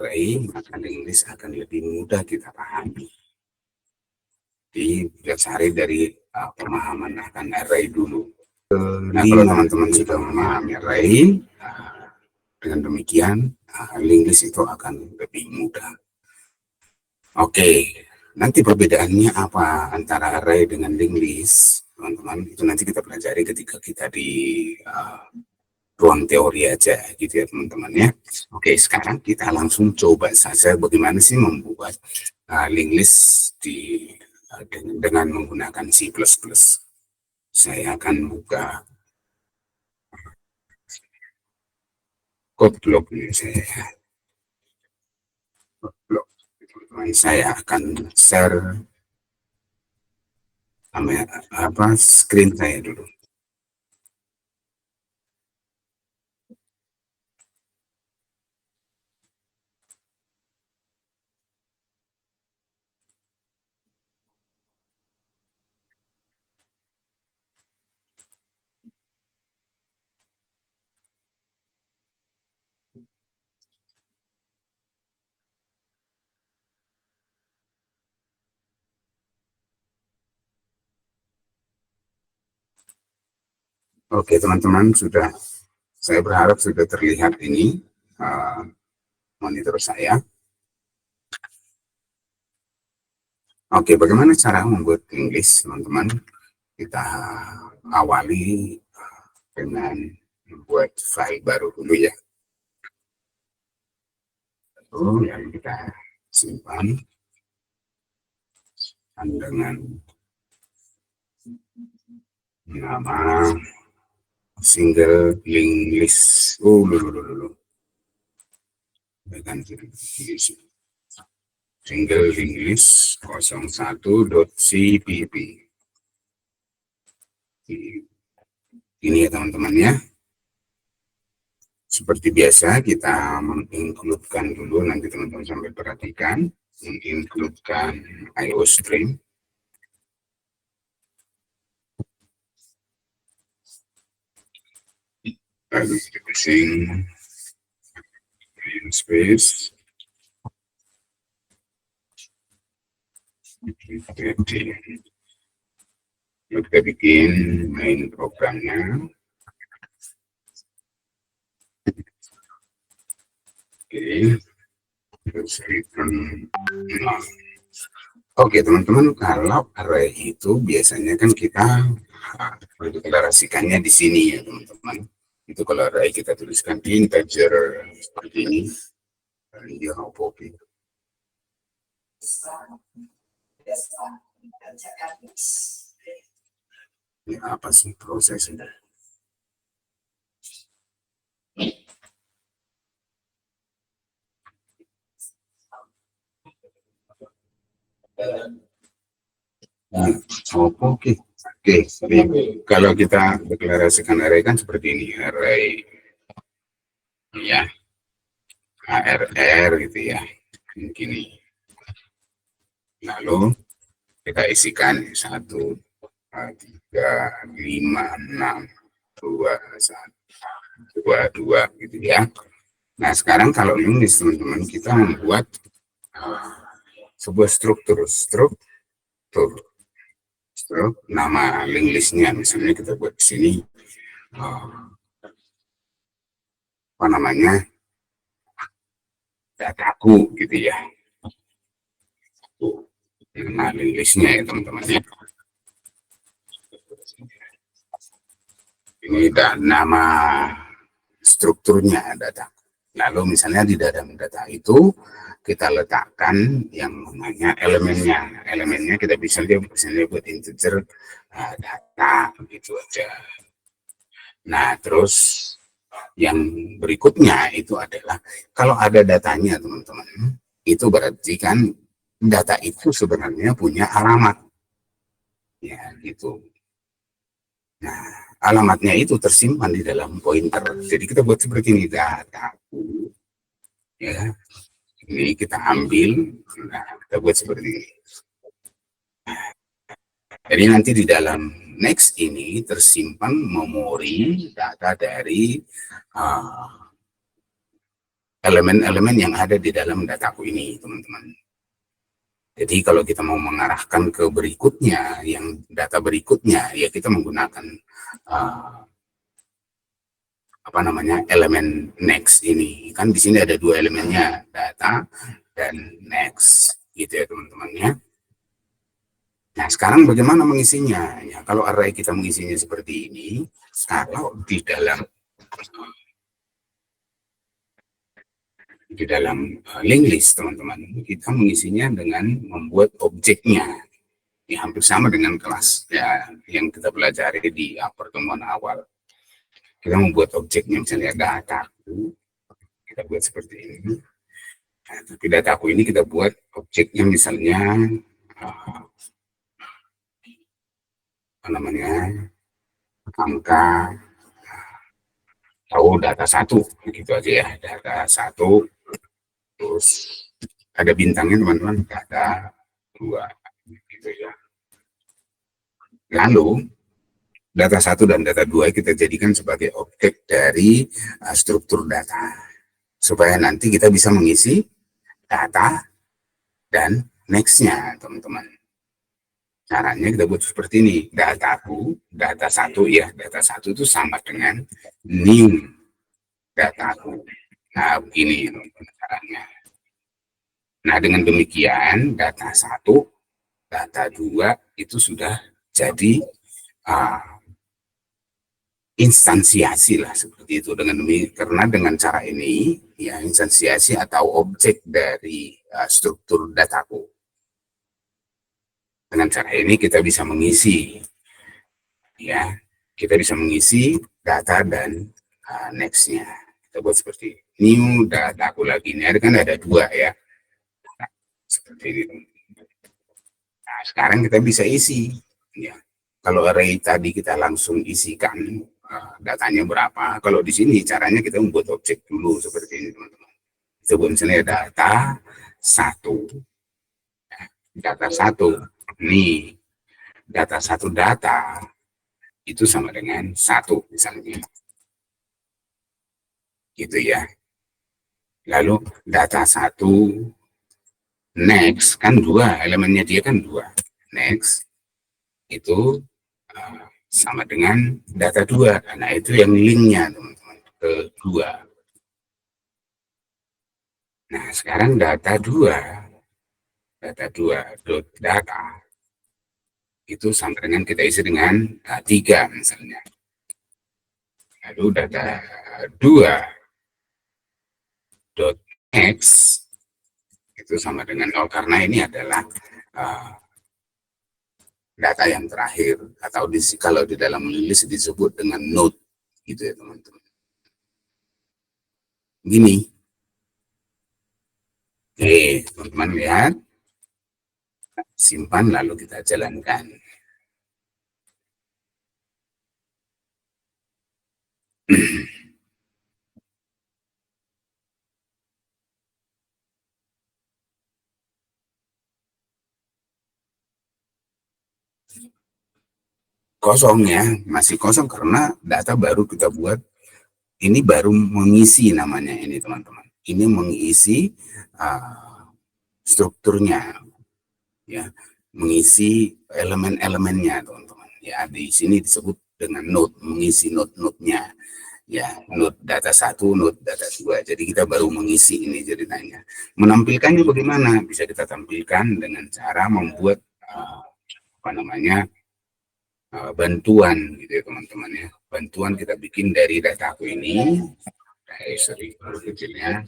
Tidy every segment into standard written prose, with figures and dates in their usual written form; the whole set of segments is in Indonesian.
array, maka link list akan lebih mudah kita pahami. Jadi kita cari dari pemahaman akan array dulu. Nah, kalau teman-teman sudah memahami array, dengan demikian link list itu akan lebih mudah. Oke, nanti perbedaannya apa antara array dengan link list, teman-teman? Itu nanti kita pelajari ketika kita di ruang teori aja, gitu ya teman-teman ya. Oke, sekarang kita langsung coba saja bagaimana sih membuat link list dengan menggunakan C++. Saya akan buka code block ini teman-teman. Saya akan share screen saya dulu. Oke teman-teman, saya berharap sudah terlihat ini monitor saya. Oke, bagaimana cara membuat link list, teman-teman? Kita awali dengan membuat file baru dulu ya. Lalu yang kita simpan dengan nama single link list. Single link list 01.cpp. Ini ya teman-teman ya. Seperti biasa kita mengincludekan dulu, nanti teman-teman sambil perhatikan, mengincludekan IO stream. Lalu using space. Kita bikin main programnya. Oke, terus return. Oke teman-teman, kalau array itu biasanya kan kita mendeklarasikannya di sini ya teman-teman. Itu kalau array kita tuliskan integer seperti ini. Ini apa sih prosesnya? Oke. Kalau kita deklarasikan array kan seperti ini, array ya, ARR gitu ya, begini. Lalu kita isikan 1, 2, 3, 5, 6, 2, 1, 2, 2 gitu ya. Nah sekarang kalau ini teman-teman, kita membuat sebuah struktur nama link listnya, misalnya kita buat di sini apa namanya, dataku gitu ya. Nama link listnya ya teman-teman ya. Ini nama strukturnya data. Lalu misalnya di dalam data itu kita letakkan yang namanya elemennya. Elemennya kita bisa lihat misalnya buat integer data begitu aja. Nah terus yang berikutnya itu adalah kalau ada datanya teman-teman, itu berarti kan data itu sebenarnya punya alamat ya gitu. Nah alamatnya itu tersimpan di dalam pointer. Jadi kita buat seperti ini, dataku ya, ini kita ambil, nah kita buat seperti ini. Jadi nanti di dalam next ini tersimpan memori data dari elemen-elemen yang ada di dalam dataku ini, teman-teman. Jadi kalau kita mau mengarahkan ke berikutnya, yang data berikutnya, ya kita menggunakan elemen next ini. Kan di sini ada dua elemennya, data dan next, gitu ya teman-teman ya. Nah sekarang bagaimana mengisinya? Ya, kalau array kita mengisinya seperti ini, kalau di dalam linked list teman-teman, kita mengisinya dengan membuat objeknya. Ya, hampir sama dengan kelas ya yang kita pelajari di pertemuan awal. Kita membuat objeknya misalnya data, kita buat seperti ini. Nah, tapi dataku ini kita buat objeknya misalnya angka data 1 gitu aja ya, data 1, terus ada bintangnya teman-teman, data 2 gitu ya. Lalu data 1 dan data 2 kita jadikan sebagai objek dari struktur data supaya nanti kita bisa mengisi data dan next-nya teman-teman. Caranya kita buat seperti ini, dataku, data 1 ya, data 1 itu sama dengan new dataku. Nah begini caranya. Nah dengan demikian data 1, data 2 itu sudah jadi instansiasi lah seperti itu. Karena dengan cara ini ya instansiasi atau objek dari struktur dataku. Dengan cara ini kita bisa mengisi ya, kita bisa mengisi data dan next-nya. Kita buat seperti new dataku lagi. Ini kan ada 2 ya. Nah, seperti ini. Nah, sekarang kita bisa isi ya. Kalau array tadi kita langsung isikan datanya berapa. Kalau di sini caranya kita membuat objek dulu seperti ini teman-teman. Kita buat misalnya data 1. Data 1. Nih. Data 1 data itu sama dengan 1 misalnya. Gitu ya. Lalu data 1 next kan 2, elemennya dia kan 2. Next itu sama dengan data 2. Nah, itu yang linknya teman-teman ke 2. Nah, sekarang data 2 dot data itu sama dengan kita isi dengan 3 misalnya. Lalu data 2 dot next itu sama dengan 0 karena ini adalah data yang terakhir atau kalau di dalam list disebut dengan node gitu ya teman-teman. Gini. Oke, teman-teman lihat. Simpan lalu kita jalankan. Kosong ya, masih kosong karena data baru kita buat. Ini baru mengisi namanya ini teman-teman. Ini mengisi strukturnya, ya, mengisi elemen-elemennya teman-teman. Ya di sini disebut dengan node, mengisi node-node-nya. Ya, node data 1, node data 2. Jadi kita baru mengisi ini ceritanya. Menampilkannya bagaimana? Bisa kita tampilkan dengan cara membuat bantuan gitu ya teman-teman ya. Bantuan kita bikin dari dataku ini, dari kecilnya,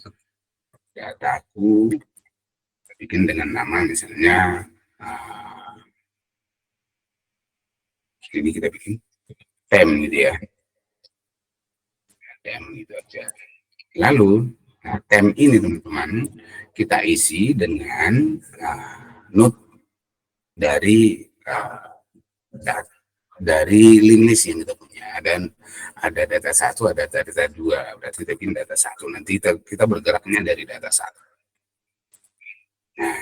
dataku kita bikin dengan nama misalnya ini kita bikin tem gitu ya, tem gitu aja. Lalu tem ini teman-teman kita isi dengan node dari link list yang kita punya, dan ada data 1, ada data 2, berarti kita bikin data 1, nanti kita bergeraknya dari data 1. Nah,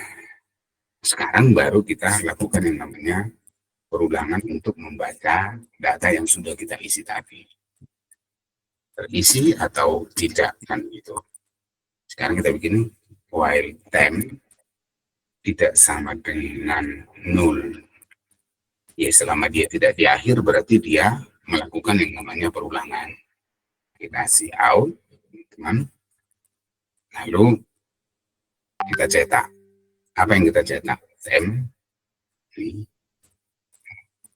sekarang baru kita lakukan yang namanya perulangan untuk membaca data yang sudah kita isi tadi. Terisi atau tidak kan gitu. Sekarang kita bikin while temp tidak sama dengan 0. Ya, selama dia tidak di akhir berarti dia melakukan yang namanya perulangan. Kita kasih out, teman. Lalu kita cetak. Apa yang kita cetak? Temp,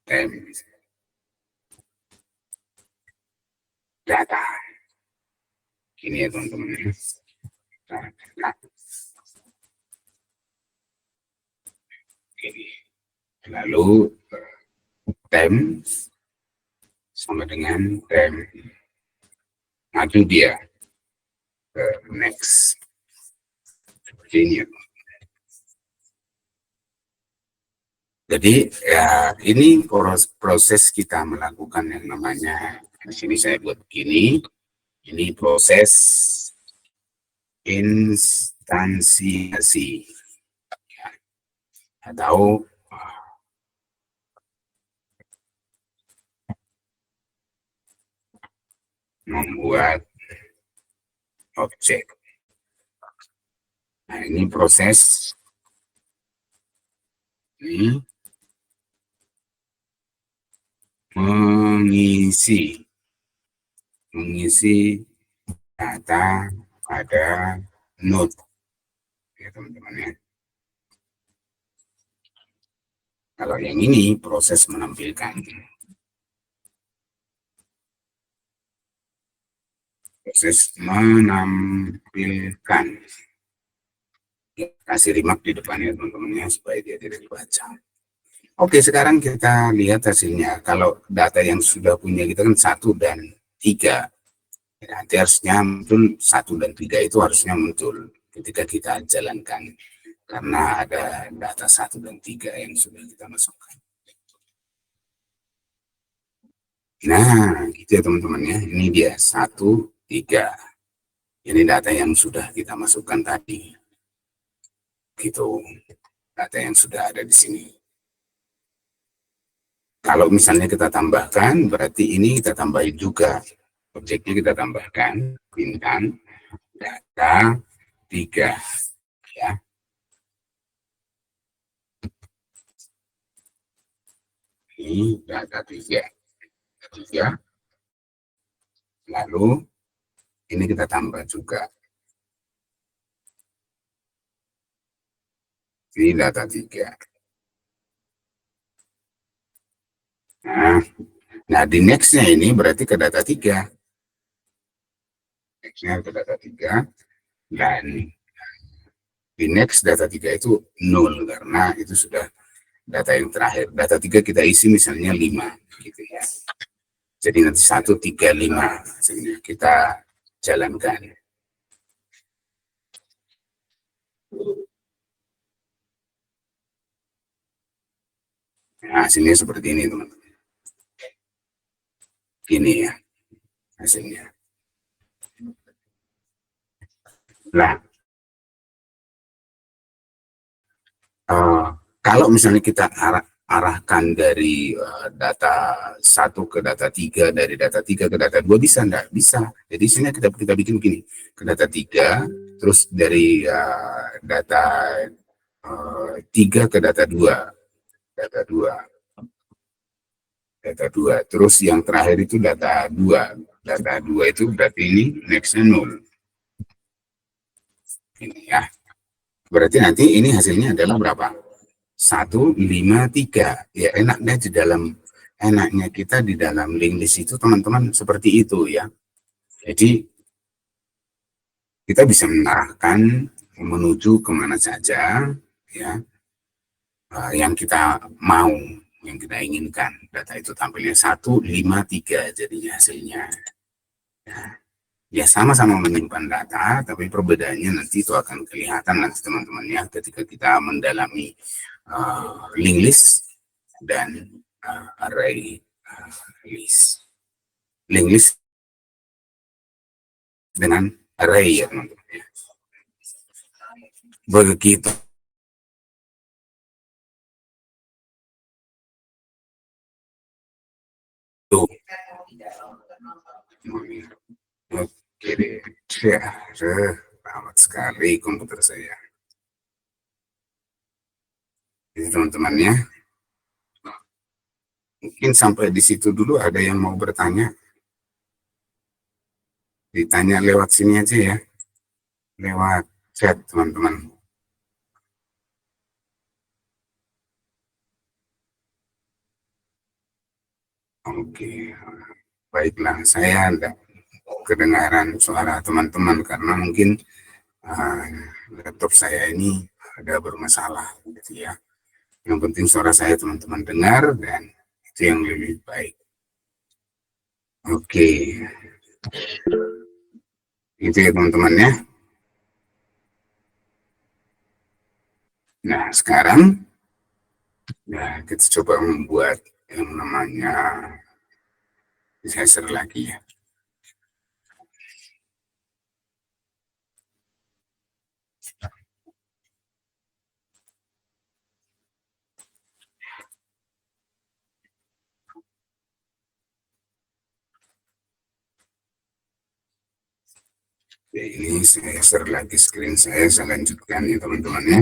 temp, data. Ini ya teman-teman. Nah, ini. Lalu temp sama dengan temp. Maju dia ke next. Seperti ini. Jadi ya ini proses kita melakukan yang namanya, di sini saya buat begini, ini proses instansiasi ya, atau membuat objek. Nah, ini proses ini mengisi data pada node ya teman-teman ya. Kalau yang ini proses menampilkan. Proses menampilkan. Kasih remark di depannya teman-teman ya supaya dia tidak dibaca. Oke, sekarang kita lihat hasilnya. Kalau data yang sudah punya kita kan 1 dan 3. Nanti harusnya muncul 1 dan 3 itu harusnya muncul ketika kita jalankan. Karena ada data 1 dan 3 yang sudah kita masukkan. Nah, gitu ya teman-teman ya. Ini dia 1, 3. Ini data yang sudah kita masukkan tadi. Gitu. Data yang sudah ada di sini. Kalau misalnya kita tambahkan, berarti ini kita tambahin juga. Objeknya kita tambahkan, bintang, data 3. Ya. Ini data 3. Lalu, ini kita tambah juga. Ini data 3. Nah, di next-nya ini berarti ke data 3. Next-nya ke data 3. Dan di next data 3 itu 0 karena itu sudah data yang terakhir. Data 3 kita isi misalnya 5 gitu ya. Jadi nanti 1, 3, 5 kita jalankan. Nah, hasilnya seperti ini teman-teman. Ini ya hasilnya. Nah, kalau misalnya kita arahkan dari data 1 ke data 3, dari data 3 ke data 2 bisa enggak? Bisa. Jadi sini kita bikin begini, ke data 3, terus dari data 3 ke data 2. Data 2. Data 2. Terus yang terakhir itu data 2. Data 2 itu berarti ini next-nya 0. Ini ya. Berarti nanti ini hasilnya adalah berapa? 1, 5, 3. Ya enaknya kita di dalam link list itu teman-teman seperti itu ya. Jadi kita bisa mengarahkan menuju kemana saja ya yang kita mau, yang kita inginkan. Data itu tampilnya 1, 5, 3 jadinya hasilnya. Ya sama-sama menyimpan data, tapi perbedaannya nanti itu akan kelihatan nanti teman-teman ya ketika kita mendalami link list dan array list. Link list dengan array ya teman-teman. Begitu. Oke deh. amat sekali komputer saya. Jadi teman-temannya, mungkin sampai di situ dulu. Ada yang mau bertanya? Ditanya lewat sini aja ya, lewat chat teman-teman. Oke, baiklah, saya ada kedengaran suara teman-teman karena mungkin uh, laptop saya ini ada bermasalah gitu ya. Yang penting suara saya teman-teman dengar dan itu yang lebih baik. Oke, itu ya teman-teman ya. Nah, sekarang ya kita coba membuat yang namanya, saya share lagi ya. Ya, ini saya share lagi screen saya lanjutkan ya teman-teman ya.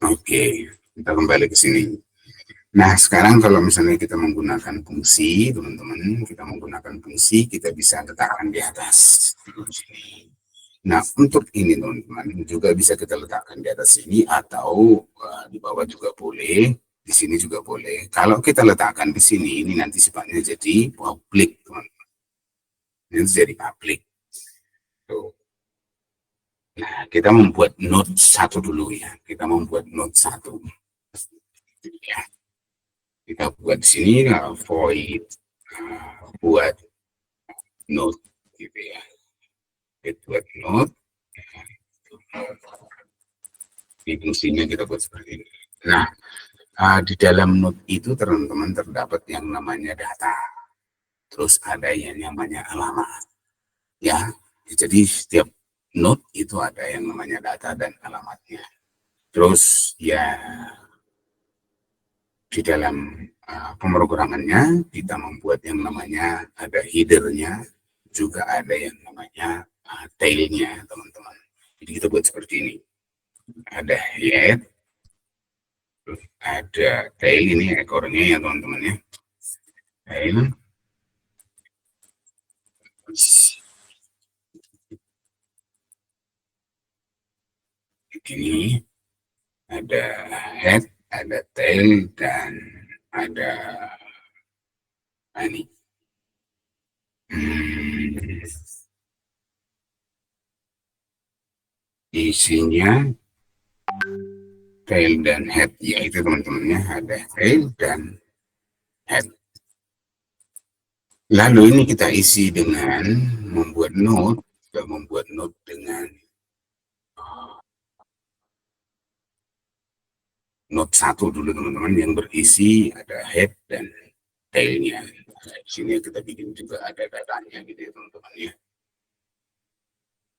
Oke, kita kembali ke sini. Nah, sekarang kalau misalnya kita menggunakan fungsi, teman-teman, kita menggunakan fungsi, kita bisa letakkan di atas. Nah, untuk ini teman-teman, juga bisa kita letakkan di atas sini atau di bawah juga boleh, di sini juga boleh. Kalau kita letakkan di sini, ini nanti sifatnya jadi publik, teman-teman. Ini jadi publik. Tuh. Nah, kita membuat note satu dulu ya. Kita membuat note satu. Ya. Kita buat di sini void buat note gitu ya. Kita buat note. Di fungsinya kita buat seperti ini. Nah, di dalam note itu teman-teman terdapat yang namanya data. Terus ada yang namanya alamat. Ya, jadi setiap note itu ada yang namanya data dan alamatnya. Terus ya di dalam pemrogramannya kita membuat yang namanya ada headernya, juga ada yang namanya tailnya teman-teman. Jadi kita buat seperti ini. Ada head, ada tail, ini ekornya ya teman-teman ya. Tail. Ini ada head, ada tail, dan ada ini. Isinya tail dan head, yaitu teman-temannya ada tail dan head. Lalu ini kita isi dengan membuat node, kita membuat node dengan node satu dulu teman-teman, yang berisi ada head dan tailnya. Nah, di sini kita bikin juga ada datanya gitu ya teman-teman ya.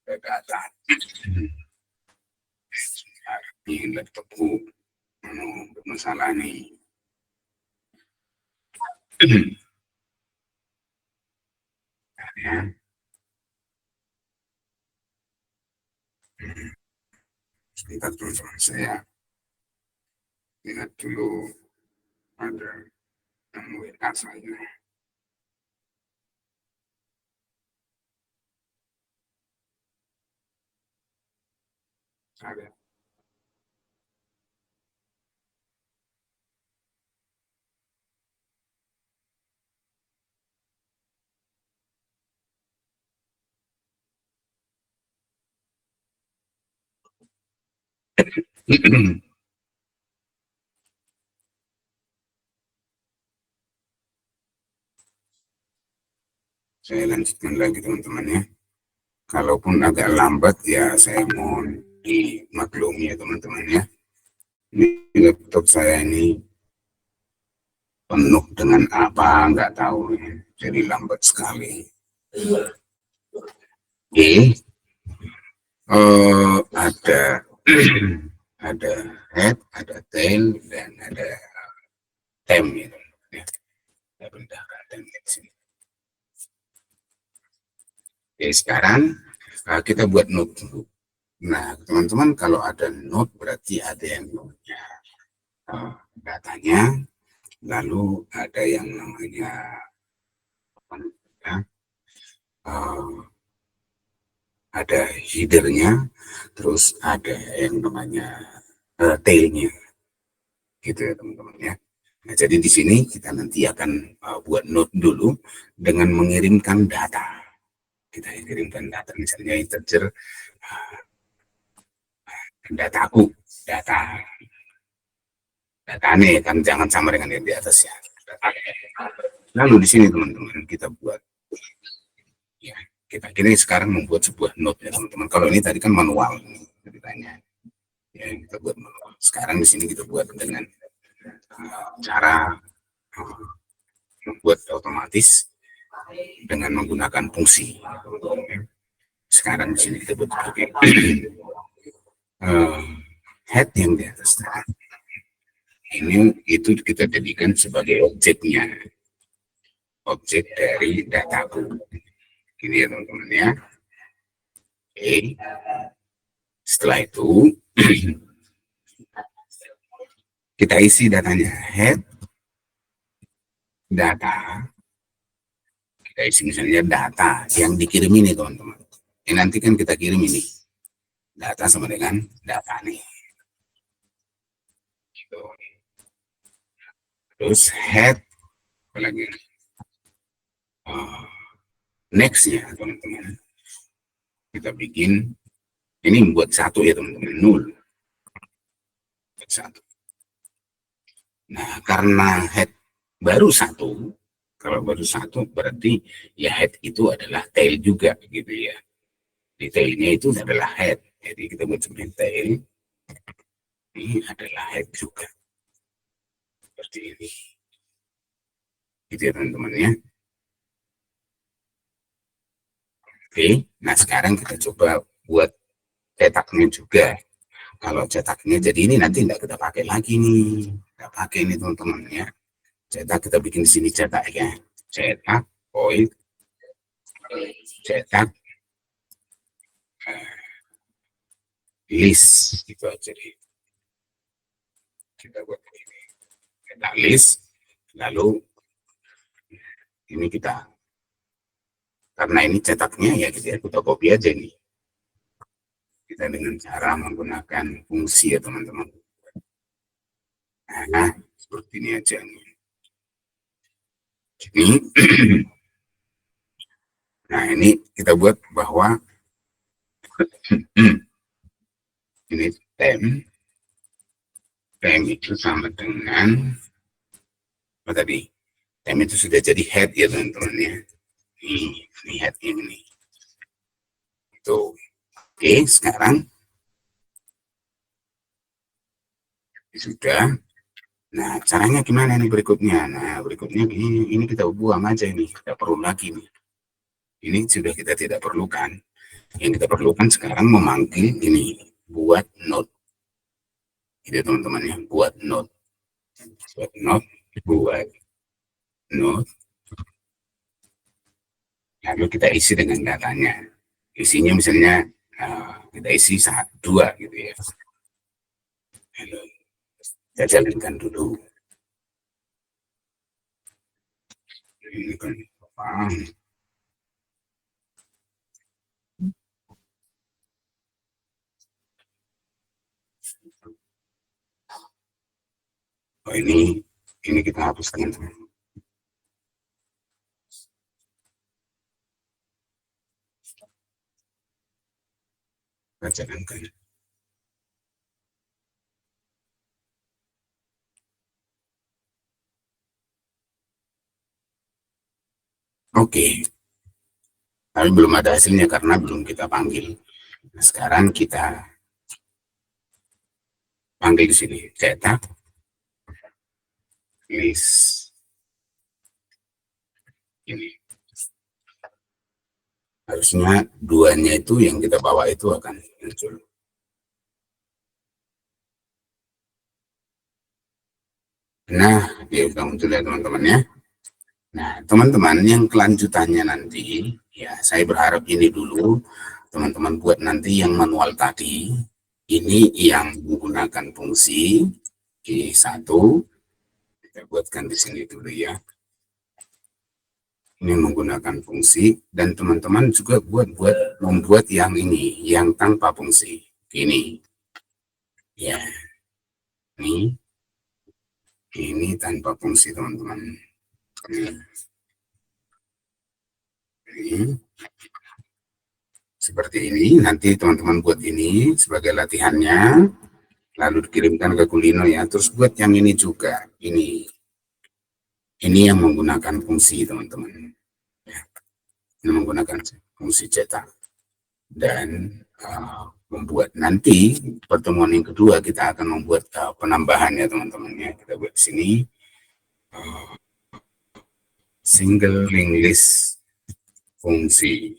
Ada data. Ini laptopku bermasalah nih. Ya. Sebentar teman-teman, saya lihat dulu ada yang WA saya. Ada. Saya lanjutkan lagi teman-teman ya. Kalaupun agak lambat ya saya mohon dimaklumi ya teman-teman ya. Ini laptop saya ini penuh dengan apa nggak tahu ya. Jadi lambat sekali. Oke. Ada ada head, ada tail, dan ada tem gitu. Ya, ada bendahara tem di sini. Oke, sekarang kita buat note dulu. Nah, teman-teman, kalau ada note berarti ada yang namanya datanya, lalu ada yang namanya apa namanya, ada headernya, terus ada yang namanya tailnya, gitu ya teman-teman ya. Nah, jadi di sini kita nanti akan buat note dulu dengan mengirimkan data. Kita kirimkan data, misalnya integer dataku, data data nih kan jangan sama dengan yang di atas ya. Lalu di sini teman-teman kita buat ya, kita kini sekarang membuat sebuah note ya teman-teman. Kalau ini tadi kan manual ceritanya. Ya, kita buat manual. Sekarang di sini kita buat dengan cara membuat otomatis dengan menggunakan fungsi. Sekarang di sini kita buat pakai head yang di atas tadi. Ini itu kita jadikan sebagai objeknya, objek dari dataku. Ini ya teman-teman ya. Oke. Setelah itu kita isi datanya, head data. Kita isi misalnya data yang dikirim ini teman-teman. Ini nanti kan kita kirim ini data sama dengan data nih. Gitu. Terus head apalagi nextnya teman-teman. Kita bikin ini buat satu ya teman-teman, 0 buat satu. Nah karena head baru satu, kalau baru satu berarti ya head itu adalah tail juga gitu ya. Di tailnya itu adalah head. Jadi kita buat sebagai tail. Ini adalah head juga. Seperti ini. Gitu ya teman-teman ya. Oke, nah sekarang kita coba buat cetaknya juga. Kalau cetaknya jadi ini nanti tidak kita pakai lagi nih. Kita pakai ini teman-teman ya. Cetak kita bikin di sini cetak ya. Cetak, void, cetak, list gitu aja deh. Kita buat begini. Cetak list, lalu ini kita karena ini cetaknya ya kita copy aja nih. Kita dengan cara menggunakan fungsi ya teman-teman. Nah, seperti ini aja nih. Ini nah ini kita buat bahwa ini tem itu sama dengan apa tadi, tem itu sudah jadi head ya teman-teman ya. Ini head ini itu. Oke, sekarang sudah. Nah caranya gimana nih berikutnya? Nah berikutnya ini kita buang aja ini, tidak perlu lagi nih. Ini sudah kita tidak perlukan. Yang kita perlukan sekarang memanggil ini buat note. Jadi teman-teman ya, buat note, buat note, buat note. Lalu kita isi dengan datanya. Isinya misalnya kita isi 2 gitu ya. Lalu kita jalankan dulu. Ini kan apa? Oh ini kita hapuskan. Kita jalankan. Oke, tapi belum ada hasilnya karena belum kita panggil. Nah, sekarang kita panggil di sini, cetak list ini. harusnya duanya itu yang kita bawa itu akan muncul. Nah, dia sudah muncul ya teman-teman ya. Nah, teman-teman yang kelanjutannya nanti, ya saya berharap ini dulu teman-teman buat nanti yang manual tadi, ini yang menggunakan fungsi Q1, kita buatkan di sini dulu ya. Ini menggunakan fungsi, dan teman-teman juga membuat yang ini, yang tanpa fungsi. Ini, ya, ini tanpa fungsi teman-teman. Ini seperti ini. Nanti teman-teman buat ini sebagai latihannya, lalu dikirimkan ke Kulino ya. Terus buat yang ini juga, ini yang menggunakan fungsi teman-teman. Ini menggunakan fungsi cetak, dan membuat nanti pertemuan yang kedua kita akan membuat penambahannya teman-teman ya. Kita buat di sini single linked list fungsi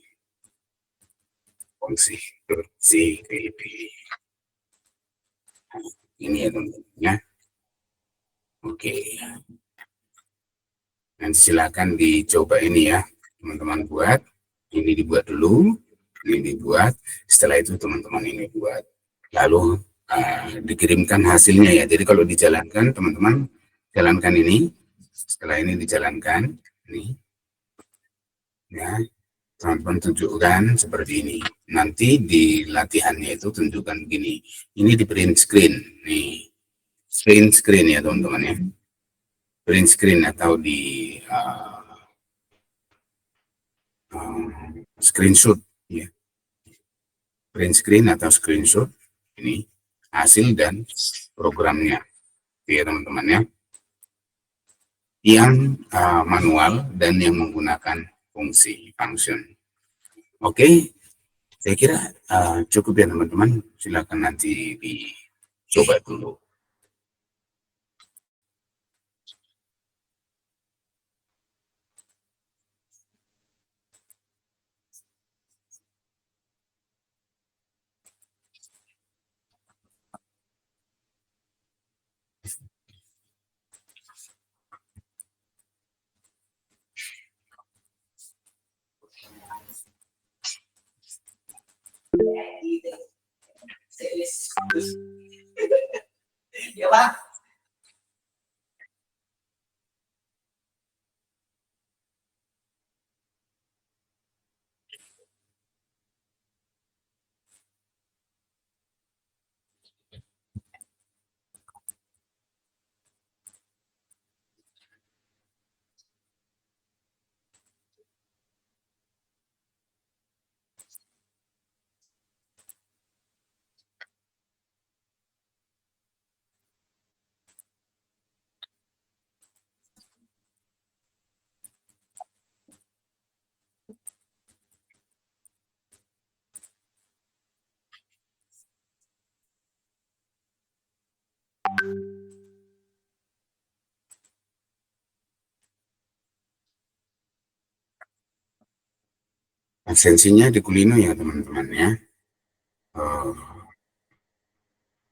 CDB. Ini ya teman-teman ya. Oke. Nanti silakan dicoba ini ya teman-teman buat. Ini dibuat dulu, ini dibuat. Setelah itu teman-teman ini buat. Lalu dikirimkan hasilnya ya. Jadi kalau dijalankan teman-teman jalankan ini. Setelah ini dijalankan ini ya. Teman-teman tunjukkan seperti ini. Nanti di latihannya itu tunjukkan begini. Ini di print screen nih. Print screen ya teman-teman ya. Print screen atau di screenshot ya. Print screen atau screenshot ini hasil dan programnya ya teman-teman ya. Yang manual dan yang menggunakan fungsi function. Oke, saya kira cukup ya teman-teman. Silakan nanti dicoba dulu. Ya Pak. Absensinya di Kulino ya teman-teman ya.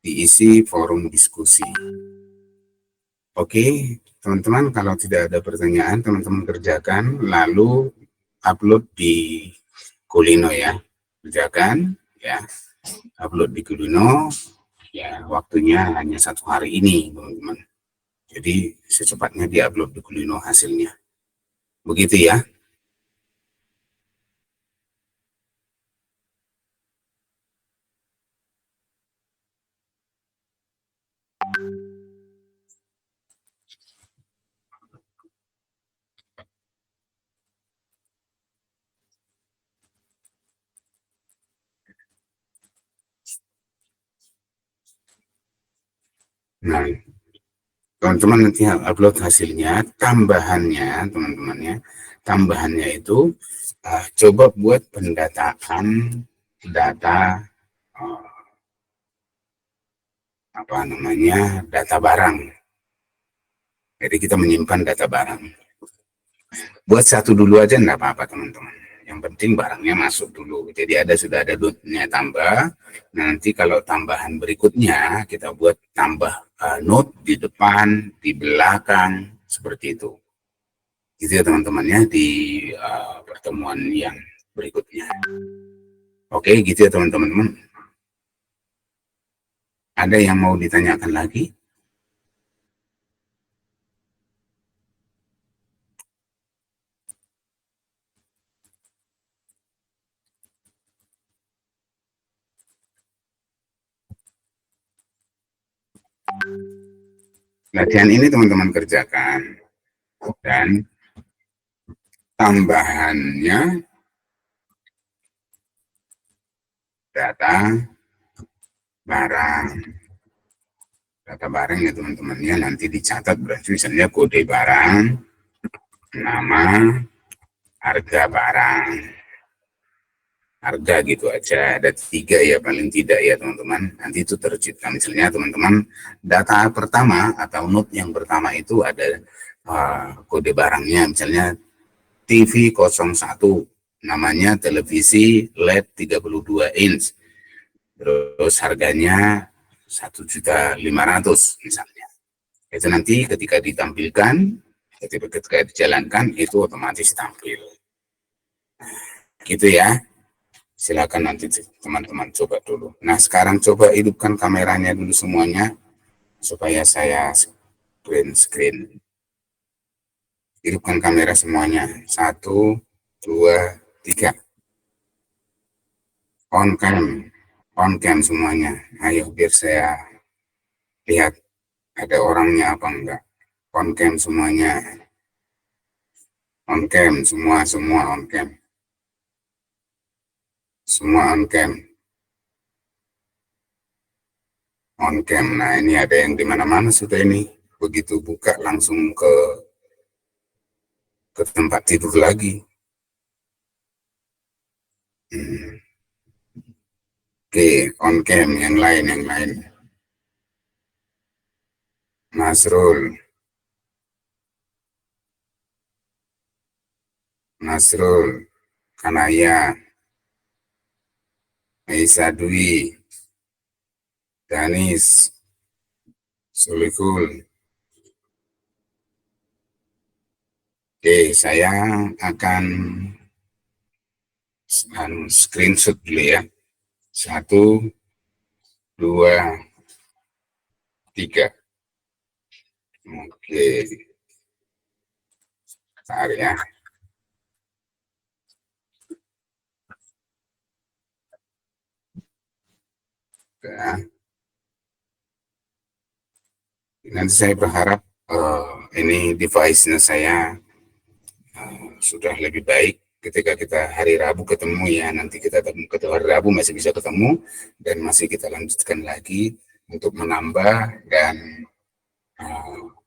Diisi forum diskusi. Oke, teman-teman, kalau tidak ada pertanyaan, teman-teman kerjakan, lalu upload di Kulino ya. Kerjakan ya, upload di Kulino ya, waktunya hanya 1 hari ini teman-teman. Jadi secepatnya diupload di Kulino hasilnya. Begitu ya. Nah, teman-teman nanti upload hasilnya, tambahannya teman-teman ya. Tambahannya itu coba buat pendataan data data barang. Jadi kita menyimpan data barang. Buat satu dulu aja enggak apa-apa teman-teman. Yang penting barangnya masuk dulu. Jadi sudah ada notnya tambah. Nanti kalau tambahan berikutnya kita buat tambah note di depan, di belakang, seperti itu. Gitu ya teman-temannya di pertemuan yang berikutnya. Oke, gitu ya teman-teman. Ada yang mau ditanyakan lagi? Latihan ini teman-teman kerjakan. Dan tambahannya data barang. Data barang ya teman-teman ya, nanti dicatat berarti misalnya kode barang, nama, harga barang, harga gitu aja. Ada 3 ya paling tidak ya teman-teman. Nanti itu tercipta misalnya teman-teman data pertama atau note yang pertama itu ada kode barangnya misalnya TV 01, namanya televisi LED 32 inch, terus harganya 1.500.000 misalnya. Itu nanti ketika ditampilkan, ketika dijalankan itu otomatis tampil. Gitu ya. Silakan nanti teman-teman coba dulu. Nah, sekarang coba hidupkan kameranya dulu semuanya supaya saya screen. Hidupkan kamera semuanya. 1, 2, 3. On cam. On cam semuanya. Ayo biar saya lihat ada orangnya apa enggak. On cam semuanya. On cam semua on cam. Semua on cam. On cam. Nah, ini ada yang di mana-mana sudah ini. Begitu buka langsung ke tempat tidur lagi. Oke, on cam yang lain. Nasrul, Kanaya, Aisyah Dwi, Danis, Sulikul. Oke, saya akan screenshot dulu ya. 1, 2, 3. Oke. Bentar ya. Nah, nanti saya berharap ini device-nya saya sudah lebih baik ketika kita hari Rabu ketemu ya. Nanti kita ketemu hari Rabu masih bisa ketemu dan masih kita lanjutkan lagi untuk menambah dan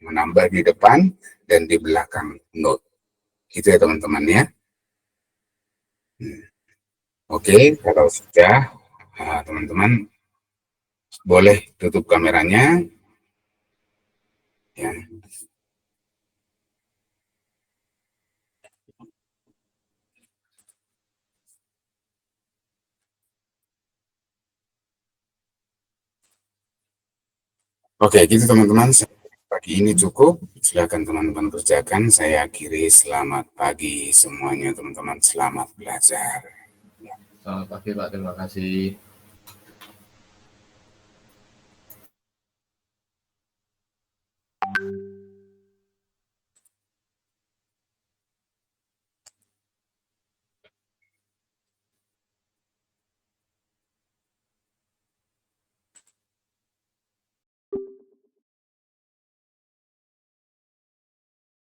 menambah di depan dan di belakang note. Gitu ya teman-teman ya. Oke, kalau sudah teman-teman boleh tutup kameranya ya. Oke, gitu teman-teman. Pagi ini cukup. Silakan teman-teman kerjakan. Saya akhiri. Selamat pagi semuanya teman-teman. Selamat belajar. Selamat pagi Pak, terima kasih.